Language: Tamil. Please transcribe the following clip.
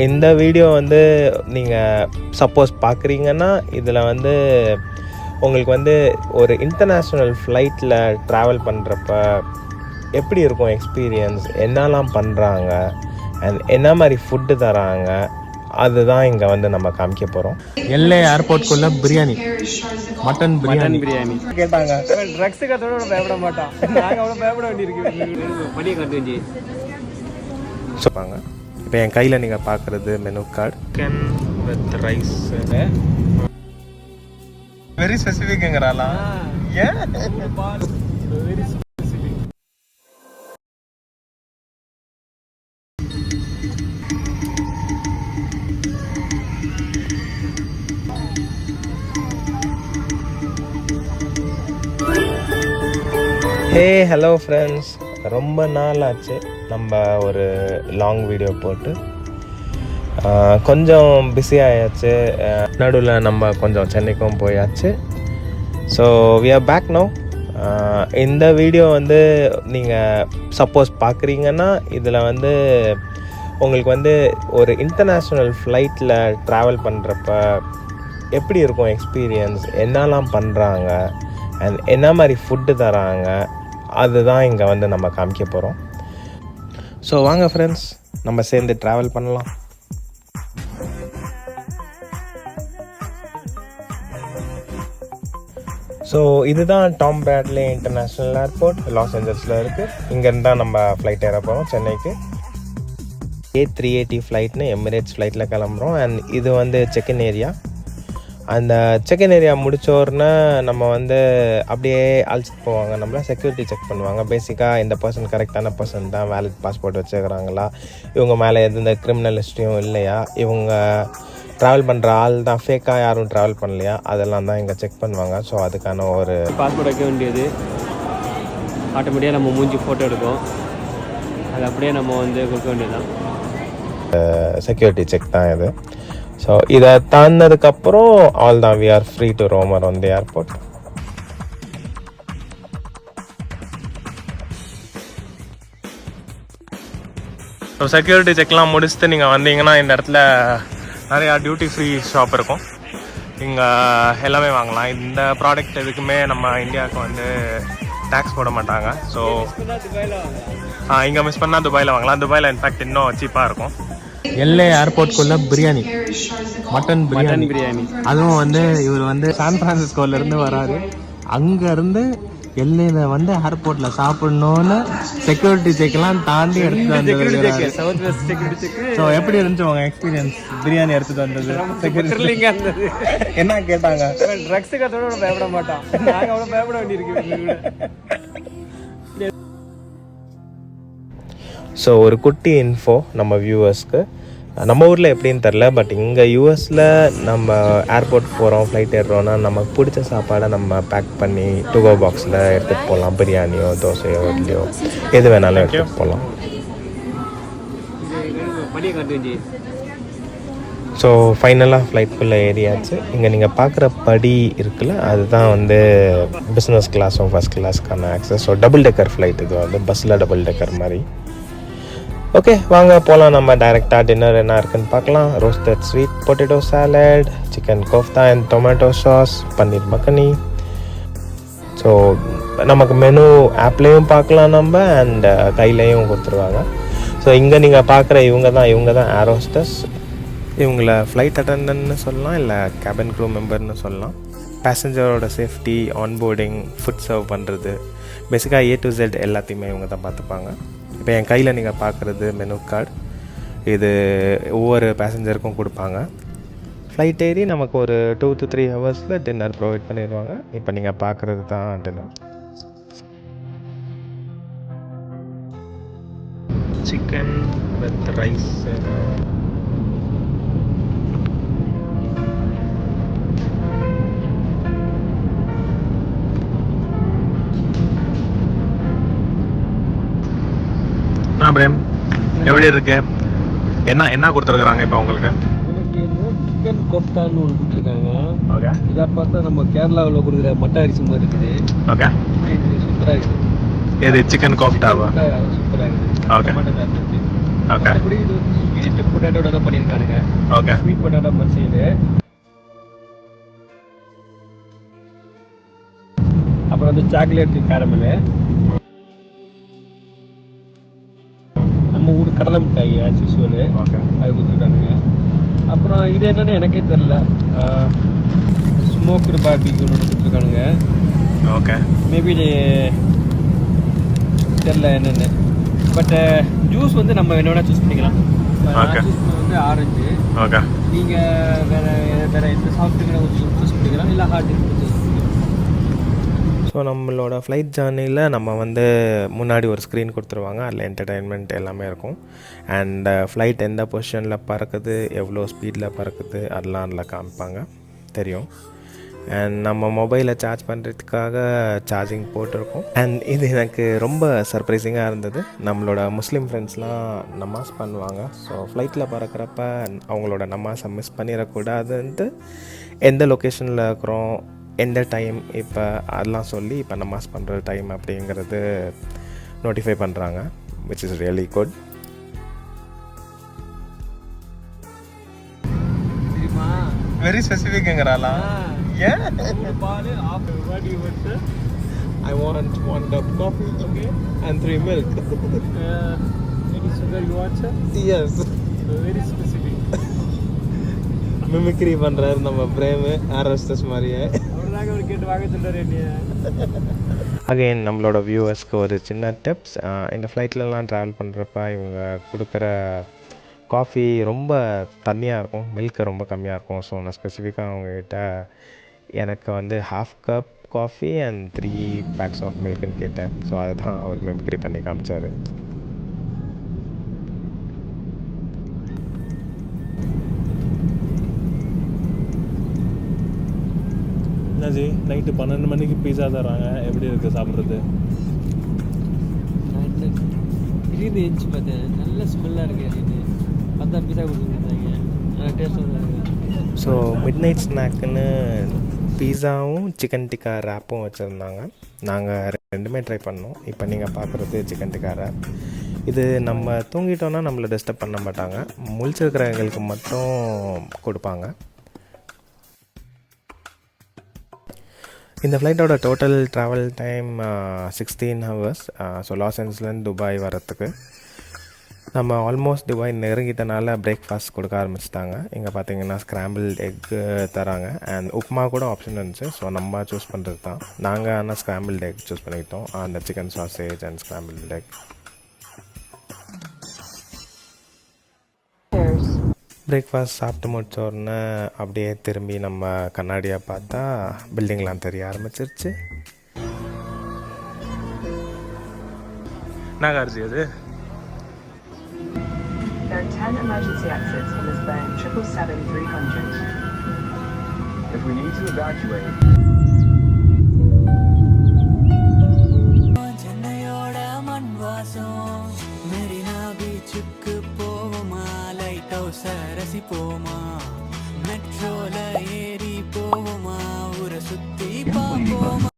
இந்த வீடியோ வந்து நீங்கள் சப்போஸ் பார்க்குறீங்கன்னா இதில் வந்து உங்களுக்கு வந்து ஒரு இன்டர்நேஷ்னல் ஃப்ளைட்டில் ட்ராவல் பண்ணுறப்ப எப்படி இருக்கும் எக்ஸ்பீரியன்ஸ், என்னெல்லாம் பண்ணுறாங்க அண்ட் என்ன மாதிரி ஃபுட்டு தராங்க, அதுதான் இங்கே வந்து நம்ம காமிக்க போகிறோம். எல்ஏ ஏர்போர்ட்குள்ளே பிரியாணி, மட்டன் பிரியாணி கேட்டாங்க. ட்ரக்ஸுக்கு அதோட பயப்பட மாட்டான், நாங்கள் அவ்வளோ பயப்பட வேண்டியிருக்கு. படி கட்டுஞ்சி சொல்லுவாங்க. இப்போ என் கையில் நீங்கள் பார்க்குறது menu card. Chicken with rice, very ஸ்பெசிஃபிக்ங்கிறாளா? ஏன் very specific. Hey hello friends, ரொம்ப நாள் ஆச்சு நம்ம ஒரு லாங் வீடியோ போட்டு. கொஞ்சம் பிஸி ஆயாச்சு, நடுவில் நம்ம கொஞ்சம் சென்னைக்கும் போயாச்சு. So we are back no. இந்த வீடியோ வந்து நீங்கள் சப்போஸ் பார்க்குறீங்கன்னா இதில் வந்து உங்களுக்கு வந்து ஒரு இன்டர்நேஷ்னல் ஃப்ளைட்டில் ட்ராவல் பண்ணுறப்ப எப்படி இருக்கும் எக்ஸ்பீரியன்ஸ், என்னெல்லாம் பண்ணுறாங்க அண்ட் என்ன மாதிரி ஃபுட்டு தராங்க, அதுதான் இங்கே வந்து நம்ம காமிக்க போகிறோம். ஸோ வாங்க ஃப்ரெண்ட்ஸ், நம்ம சேர்ந்து ட்ராவல் பண்ணலாம். ஸோ இதுதான் Tom Bradley international airport, Los ஏஞ்சல்ஸில் இருக்குது. இங்கேருந்து தான் நம்ம ஃப்ளைட் ஏற போகிறோம் சென்னைக்கு. A380 ஃப்ளைட்னு எமிரேட்ஸ் ஃப்ளைட்டில் கிளம்புறோம். அண்ட் இது வந்து செக்இன் ஏரியா. அந்த செக்இன் ஏரியா முடித்தோடனே நம்ம வந்து அப்படியே அழைச்சிட்டு போவாங்க, நம்மள செக்யூரிட்டி செக் பண்ணுவாங்க. பேசிக்காக இந்த பர்சன் கரெக்டான பர்சன் தான், வேலிட் பாஸ்போர்ட் வச்சுக்கிறாங்களா, இவங்க மேலே எந்த கிரிமினல் ஹிஸ்ட்ரியும் இல்லையா, இவங்க ட்ராவல் பண்ணுற ஆள் தான், ஃபேக்காக யாரும் ட்ராவல் பண்ணலையா, அதெல்லாம் தான் இங்கே செக் பண்ணுவாங்க. ஸோ அதுக்கான ஒரு பாஸ்போர்ட் வைக்க வேண்டியது, ஆட்டோமேட்டிக்காக நம்ம மூஞ்சி ஃபோட்டோ எடுக்கும், அது அப்படியே நம்ம வந்து கொடுக்க வேண்டியதுதான். செக்யூரிட்டி செக் தான் இது. ஸோ இதை தாண்டினதுக்கப்புறம் ஆல் தான், we are free to roam around the airport. So security செக்லாம் முடிச்சுட்டு நீங்கள் வந்தீங்கன்னா இந்த இடத்துல நிறையா டியூட்டி ஃப்ரீ ஷாப் இருக்கும். இங்கே எல்லாமே வாங்கலாம். இந்த ப்ராடக்ட் எதுக்குமே நம்ம இந்தியாவுக்கு வந்து டேக்ஸ் போட மாட்டாங்க. ஸோ இங்கே மிஸ் பண்ணால் துபாயில் வாங்கலாம். துபாயில் இன்ஃபேக்ட் இன்னும் சீப்பாக இருக்கும். எல்ஏ ஏர்போர்ட்குள்ளே பிரியாணி, மட்டன் பிரியாணி. அதுவும் வந்து இவர் வந்து சான் பிரான்சிஸ்கோலேருந்து வராரு. அங்கேருந்து எல்ஏல வந்து ஏர்போர்ட்டில் சாப்பிட்ணுன்னு செக்யூரிட்டி செக்லாம் தாண்டி எடுத்துட்டு வந்தது. ஸோ எப்படி இருந்துச்சு உங்கள் எக்ஸ்பீரியன்ஸ் பிரியாணி எடுத்துகிட்டு வந்தது? என்ன கேட்டாங்க? ட்ரக்ஸுக்கு அதோட பயப்பட மாட்டான், நாங்கள் அவ்வளோ பயப்பட வேண்டியிருக்கு. ஸோ ஒரு குட்டி இன்ஃபோ நம்ம வியூவர்ஸ்க்கு. நம்ம ஊரில் எப்படின்னு தெரில, பட் இங்கே யூஎஸில் நம்ம ஏர்போர்ட் போகிறோம், ஃப்ளைட் ஏறுறோன்னா நமக்கு பிடிச்ச சாப்பாடை நம்ம பேக் பண்ணி டுகோ பாக்ஸில் எடுத்துகிட்டு போகலாம். பிரியாணியோ தோசையோ இட்லியோ எது வேணாலும் எடுத்துகிட்டு போகலாம். ஸோ ஃபைனலாக ஃப்ளைட்குள்ளே ஏறியாச்சு. இங்கே நீங்கள் பார்க்குற படி இருக்குல்ல, அதுதான் வந்து பிஸ்னஸ் கிளாஸும் ஃபஸ்ட் கிளாஸ்க்கான access. So double decker flight இது வந்து, பஸ்ஸில் டபுள் டெக்கர் மாதிரி. ஓகே வாங்க போகலாம். நம்ம டைரெக்டாக டின்னர் என்ன இருக்குன்னு பார்க்கலாம். Roasted sweet potato salad, chicken kofta and tomato sauce, paneer makhani. So நமக்கு மெனு ஆப்லேயும் பார்க்கலாம் நம்ம, அண்ட் கையிலையும் கொடுத்துருவாங்க. ஸோ இங்கே நீங்கள் பார்க்குற இவங்க தான் ஏர் ஹோஸ்டஸ். இவங்கள ஃப்ளைட் அட்டண்டன்ட்னு சொல்லலாம், இல்லை கேபின் க்ரூ மெம்பர்னு சொல்லலாம். பேசஞ்சரோட சேஃப்டி, ஆன்போர்டிங், ஃபுட் சர்வ் பண்ணுறது, பேசிக்காக A to Z எல்லாத்தையுமே இவங்க தான் பார்த்துப்பாங்க. இப்போ என் கையில் நீங்கள் பார்க்குறது மெனு கார்டு. இது ஒவ்வொரு பேசஞ்சருக்கும் கொடுப்பாங்க. ஃப்ளைட் ஏறி நமக்கு ஒரு 2 to 3 ஹவர்ஸில் டின்னர் ப்ரொவைட் பண்ணிடுவாங்க. இப்போ நீங்கள் பார்க்குறது தான் டின்னர். சிக்கன் வித் ரைஸ், பிரேம் எப்படி இருக்கு? என்ன கொடுத்துருக்காங்க இப்போ உங்களுக்கு? சிக்கன் கோஃப்தான்னு ஒன்று கொடுத்துருக்காங்க. ஓகே, இதை பார்த்தா நம்ம கேரளாவில் கொடுக்குற மட்டை அரிசி மாதிரி இருக்குது. ஓகே, சூப்பராக இருக்குது. இது சிக்கன் கோஃப்தாவா? சூப்பராக இருக்குது. ஓகே, ஓகே மற்றபடி இது வந்து ஸ்வீட் பொட்டேட்டோட தான் பண்ணியிருக்கானுங்க. ஓகே ஸ்வீட் பொட்டேட்டோ மசியல், அப்புறம் வந்து சாக்லேட் கேரமலு, நம்ம ஊர் கடலை மிட்டாய் ஆஸ் யூஸ்வல் ஓகே அது கொடுத்துருக்கானுங்க. அப்புறம் இது என்னன்னு எனக்கே தெரில, ஸ்மோக்டு பார்பிக்யூ ஒன்று கொடுத்துருக்கானுங்க. ஓகே மேபி தெரில என்னென்னு. பட் ஜூஸ் வந்து நம்ம என்ன வேணால் சூஸ் பண்ணிக்கலாம். Okay. சூஸ் பண்ண வந்து ஆரஞ்சு, ஓகே நீங்கள் வேறு எந்த சாஃப்ட் ட்ரிங்க் சூஸ் பண்ணிக்கலாம், இல்லை ஹார்ட் ட்ரிங்க் சூஸ் பண்ணிக்கலாம். ஸோ நம்மளோட ஃப்ளைட் ஜேர்னியில் நம்ம வந்து முன்னாடி ஒரு ஸ்க்ரீன் கொடுத்துருவாங்க, அதில் என்டர்டெயின்மெண்ட் எல்லாமே இருக்கும். அண்ட் ஃப்ளைட் எந்த பொசிஷனில் பறக்குது, எவ்வளோ ஸ்பீடில் பறக்குது, அதெல்லாம் அதில் காமிப்பாங்க, தெரியும். அண்ட் நம்ம மொபைலை சார்ஜ் பண்ணுறதுக்காக சார்ஜிங் போட்டிருக்கோம். அண்ட் இது எனக்கு ரொம்ப சர்ப்ரைசிங்காக இருந்தது. நம்மளோட முஸ்லீம் ஃப்ரெண்ட்ஸ்லாம் நமாஸ் பண்ணுவாங்க. ஸோ ஃப்ளைட்டில் பறக்கிறப்ப அவங்களோட நமாஸை மிஸ் பண்ணிடக்கூடாதுன்ட்டு எந்த லொக்கேஷனில் இருக்கிறோம், எந்த டைம் இப்போ அதெல்லாம் சொல்லி இப்போ நமாஸ் பண்ணுற டைம் அப்படிங்கிறது நோட்டிஃபை பண்ணுறாங்க, விச் இஸ் ரியலி குட். தெரியுமா? Very ஸ்பெசிஃபிக்ங்கிறாளா? Yeah. I want 1 cup coffee, okay, and 3 milk. Any sugar you want, sir? Yes. Very specific. Mimicry பண்ணுறாரு நம்ம பிரேம், ஆர்எஸ்எஸ் மாதிரியே. அவர்தாங்க அவர் கேட்டு வாங்க சொல்கிறார் என்னைய. அகைன் நம்மளோட வியூவர்ஸ்க்கு ஒரு சின்ன டிப்ஸ். இந்த ஃப்ளைட்லலாம் ட்ராவல் பண்ணுறப்ப இவங்க கொடுக்குற காஃபி ரொம்ப தண்ணியாக இருக்கும், மில்க்கு ரொம்ப கம்மியாக இருக்கும். ஸோ நான் ஸ்பெசிஃபிக்காக அவங்கக்கிட்ட எனக்கு வந்து 1/2 cup coffee and 3 packs of மில்க்குன்னு கேட்டேன். ஸோ அதுதான் அவர் மிமிக்ரி பண்ணி காமிச்சார். என்னாச்சு நைட்டு 12 மணிக்கு பீஸா தராங்க, எப்படி இருக்குது சாப்பிட்றது? திடீர்னு எழுந்துச்சு பார்த்தேன், நல்ல ஸ்மெல்லாக இருக்குது அப்படின்னு பார்த்தா பீஸா கொடுத்துருந்தாங்க, நல்லா டேஸ்ட்டாக தான் இருக்குது. ஸோ மிட் நைட் ஸ்நாக்குன்னு பீஸாவும் சிக்கன் டிக்கா ரேப்பும் வச்சுருந்தாங்க. நாங்கள் ரெண்டுமே ட்ரை பண்ணோம். இப்போ நீங்கள் பார்க்குறது சிக்கன் டிக்கா ரேப். இது நம்ம தூங்கிட்டோன்னா நம்மளை டிஸ்டர்ப் பண்ண மாட்டாங்க, முழிச்சிருக்கிறவங்களுக்கு மட்டும் கொடுப்பாங்க. இந்த ஃப்ளைட்டோட total travel time 16 hours. So Los ஏஞ்சல்ஸ்லேருந்து துபாய் வரத்துக்கு நம்ம ஆல்மோஸ்ட் துபாய் நெருங்கிட்டனால பிரேக்ஃபாஸ்ட் கொடுக்க ஆரம்பிச்சிட்டாங்க. இங்கே பார்த்தீங்கன்னா ஸ்க்ராம்பிள் எக்கு தராங்க அண்ட் உப்மா கூட ஆப்ஷன் இருந்துச்சு. ஸோ நம்ம சூஸ் பண்ணுறது தான். நாங்கள் ஆனால் ஸ்க்ராம்பிள் எக் சூஸ் பண்ணிக்கிட்டோம், அந்த chicken sausage and scramble egg. Breakfast சாப்பிட்டு முடிச்ச உடனே அப்படியே திரும்பி நம்ம கண்ணாடியை பார்த்தா பில்டிங்லாம் தெரிய ஆரம்பிச்சிருச்சு. என்ன கார்ஜி அது? There are 10 emergency exits on this Boeing 777-300. If we need to evacuate. சென்னையோட மண் வாசம் மெரினா பீச்சுக்கு போவோமா, லைட் ஹவுஸ் ரசிப்போமா, மெட்ரோல ஏறி போவோமா, ஊரை சுத்தி பார்ப்போமா.